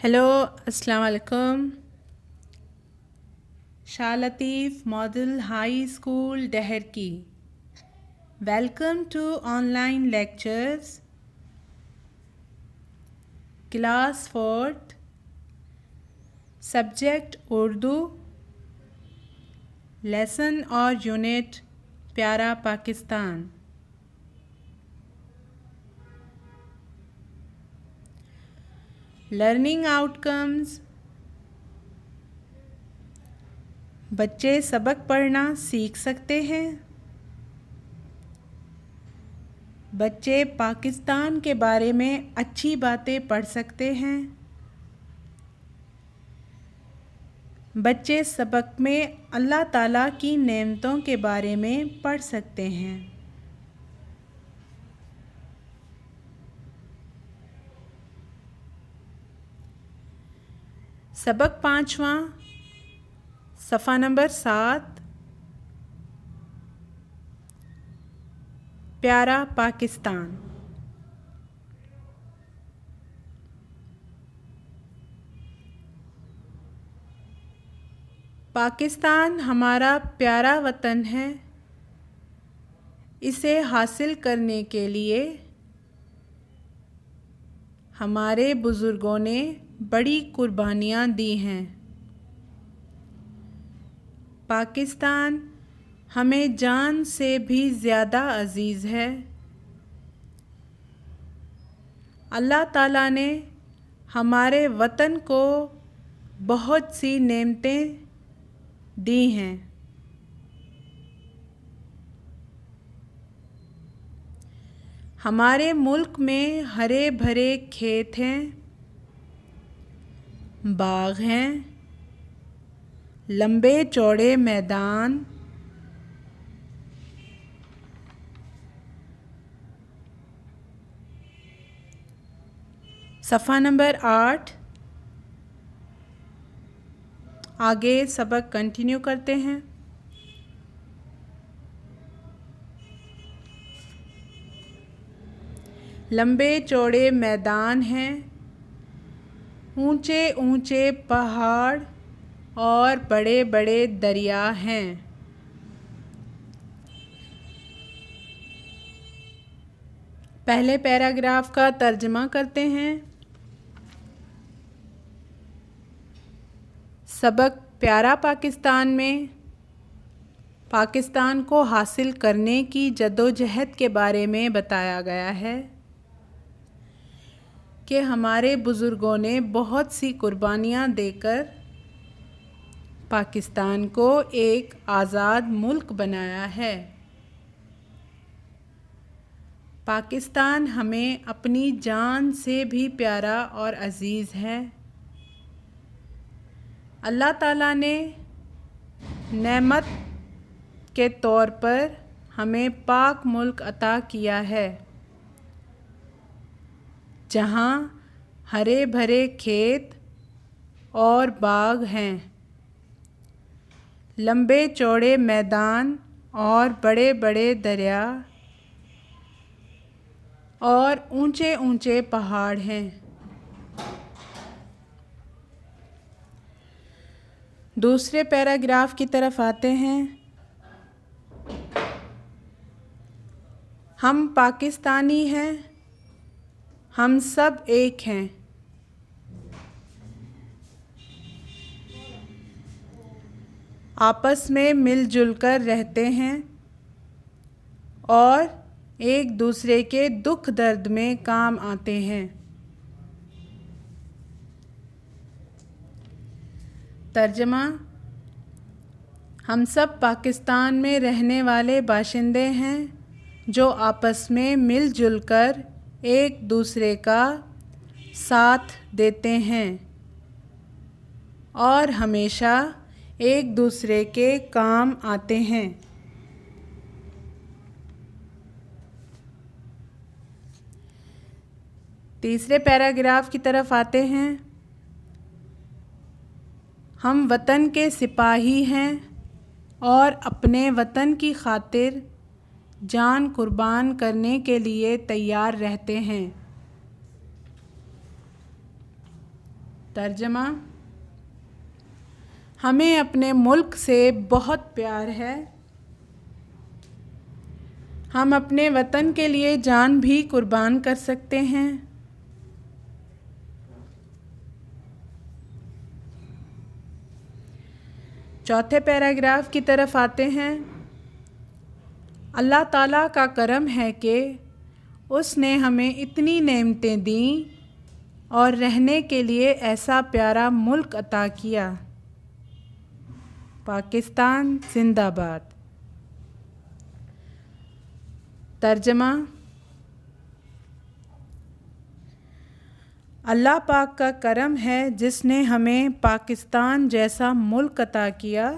Hello, अस्सलाम वालेकुम। Shah Latif model high school Daharki. Welcome to online lectures class fourth, subject Urdu, lesson और unit प्यारा Pakistan. Learning outcomes. बच्चे सबक पढ़ना सीख सकते हैं। बच्चे पाकिस्तान के बारे में अच्छी बातें पढ़ सकते हैं। बच्चे सबक में अल्लाह ताला की नेमतों के बारे में पढ़ सकते हैं। सबक पाँचवा, सफ़ा नंबर 7, प्यारा पाकिस्तान। पाकिस्तान हमारा प्यारा वतन है। इसे हासिल करने के लिए हमारे बुज़ुर्गों ने बड़ी कुर्बानियाँ दी हैं। पाकिस्तान हमें जान से भी ज़्यादा अज़ीज़ है। अल्लाह ताला ने हमारे वतन को बहुत सी नेमतें दी हैं। हमारे मुल्क में हरे भरे खेत हैं, बाग हैं, लंबे चौड़े मैदान, सफ़ा नंबर 8। आगे सबक कंटिन्यू करते हैं। लंबे चौड़े मैदान हैं, ऊंचे ऊंचे पहाड़ और बड़े बड़े दरिया हैं। पहले पैराग्राफ का तर्जमा करते हैं। सबक प्यारा पाकिस्तान में पाकिस्तान को हासिल करने की जद्दोजहद के बारे में बताया गया है कि हमारे बुज़ुर्गों ने बहुत सी कुर्बानियाँ देकर पाकिस्तान को एक आज़ाद मुल्क बनाया है। पाकिस्तान हमें अपनी जान से भी प्यारा और अज़ीज़ है। अल्लाह ताला ने नेमत के तौर पर हमें पाक मुल्क अता किया है, जहाँ हरे भरे खेत और बाग हैं, लंबे चौड़े मैदान और बड़े बड़े दरिया और ऊंचे ऊंचे पहाड़ हैं। दूसरे पैराग्राफ की तरफ आते हैं। हम पाकिस्तानी हैं, हम सब एक हैं। आपस में मिलजुल कर रहते हैं और एक दूसरे के दुख दर्द में काम आते हैं। तर्जमा। हम सब पाकिस्तान में रहने वाले बाशिंदे हैं जो आपस में मिलजुल कर एक दूसरे का साथ देते हैं और हमेशा एक दूसरे के काम आते हैं। तीसरे पैराग्राफ की तरफ आते हैं। हम वतन के सिपाही हैं और अपने वतन की खातिर जान कुर्बान करने के लिए तैयार रहते हैं। तर्जमा। हमें अपने मुल्क से बहुत प्यार है। हम अपने वतन के लिए जान भी कुर्बान कर सकते हैं। चौथे पैराग्राफ की तरफ आते हैं। अल्लाह ताला का करम है कि उसने हमें इतनी नेमतें दी और रहने के लिए ऐसा प्यारा मुल्क अता किया। पाकिस्तान जिंदाबाद। तर्जमा। अल्लाह पाक का करम है जिसने हमें पाकिस्तान जैसा मुल्क अता किया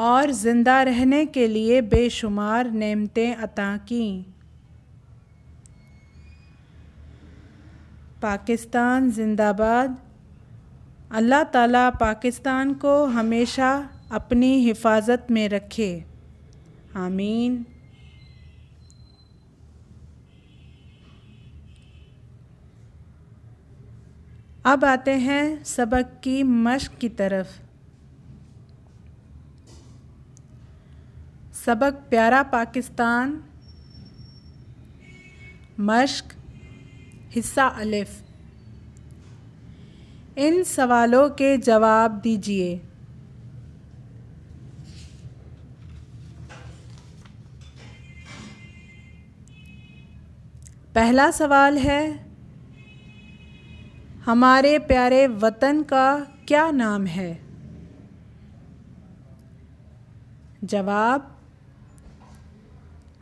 और ज़िंदा रहने के लिए बेशुमार नेमतें अता की। पाकिस्तान जिंदाबाद। अल्लाह ताला पाकिस्तान को हमेशा अपनी हिफाजत में रखे। आमीन। अब आते हैं सबक की मश्क की तरफ। सबक प्यारा पाकिस्तान। मश्क हिस्सा अलिफ। इन सवालों के जवाब दीजिए। पहला सवाल है, हमारे प्यारे वतन का क्या नाम है? जवाब,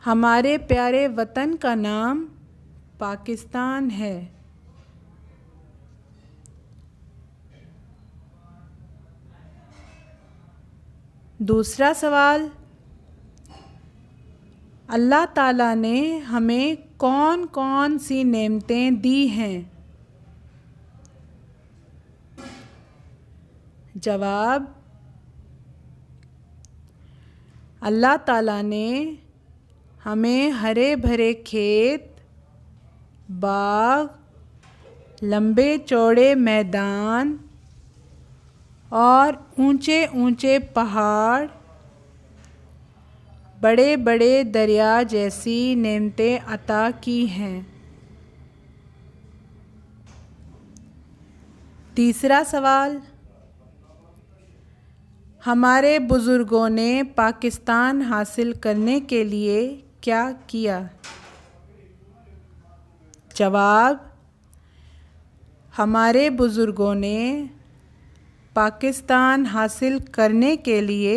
हमारे प्यारे वतन का नाम पाकिस्तान है। दूसरा सवाल, अल्लाह ताला ने हमें कौन कौन सी नेमतें दी हैं? जवाब, अल्लाह ताला ने हमें हरे भरे खेत, बाग, लंबे चौड़े मैदान और ऊंचे ऊंचे पहाड़, बड़े बड़े दरिया जैसी नेमतें अता की हैं। तीसरा सवाल, हमारे बुज़ुर्गों ने पाकिस्तान हासिल करने के लिए क्या किया? जवाब, हमारे बुज़ुर्गों ने पाकिस्तान हासिल करने के लिए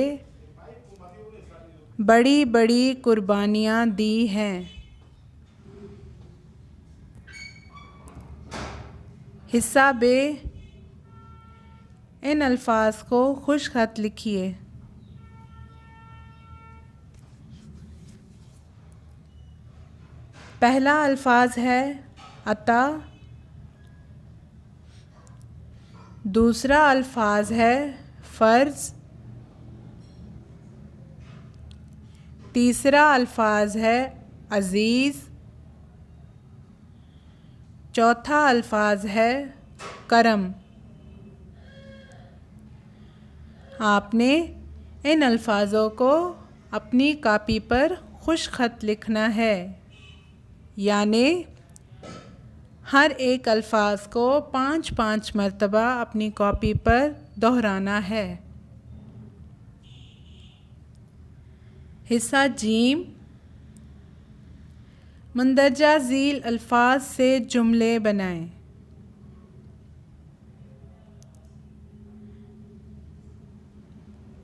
बड़ी बड़ी कुर्बानियाँ दी हैं। हिस्सा बे, इन अल्फाज को खुश खत लिखिए। पहला अल्फाज है अता, दूसरा अल्फाज है फ़र्ज़, तीसरा अल्फाज है अज़ीज़, चौथा अल्फाज है करम। आपने इन अल्फाजों को अपनी कापी पर खुश खत लिखना है, यानी हर एक अल्फाज को 5-5 मरतबा अपनी कॉपी पर दोहराना है। हिस्सा जीम, मंदरजा झील अल्फाज से जुमले बनाएं।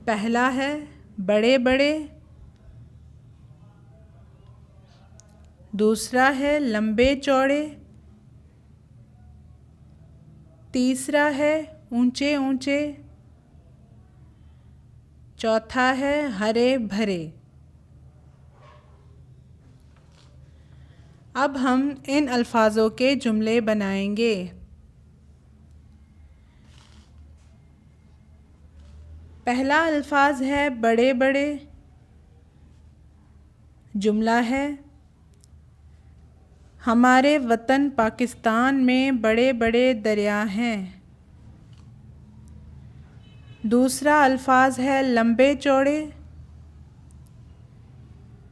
पहला है बड़े बड़े, दूसरा है लंबे चौड़े, तीसरा है ऊंचे ऊंचे, चौथा है हरे भरे। अब हम इन अल्फाजों के जुमले बनाएंगे। पहला अल्फाज है बड़े बड़े। जुमला है, हमारे वतन पाकिस्तान में बड़े बड़े दरिया हैं। दूसरा अल्फाज है लंबे चौड़े।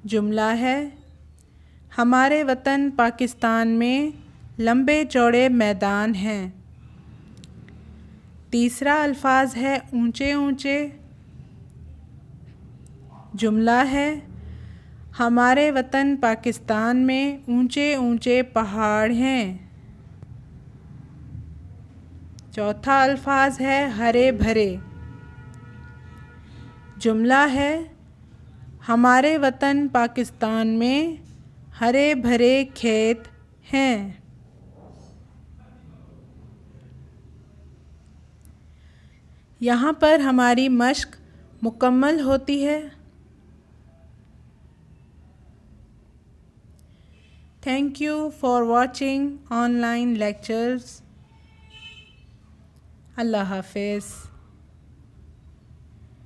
जुमला है हमारे वतन पाकिस्तान में लंबे चौड़े मैदान हैं। तीसरा अल्फाज है ऊंचे ऊंचे। जुमला है हमारे वतन पाकिस्तान में ऊंचे ऊंचे पहाड़ हैं। चौथा अल्फाज है हरे भरे। जुमला है हमारे वतन पाकिस्तान में हरे भरे खेत हैं। यहाँ पर हमारी मश्क मुकम्मल होती है। Thank you for watching online lectures. Allah Hafiz.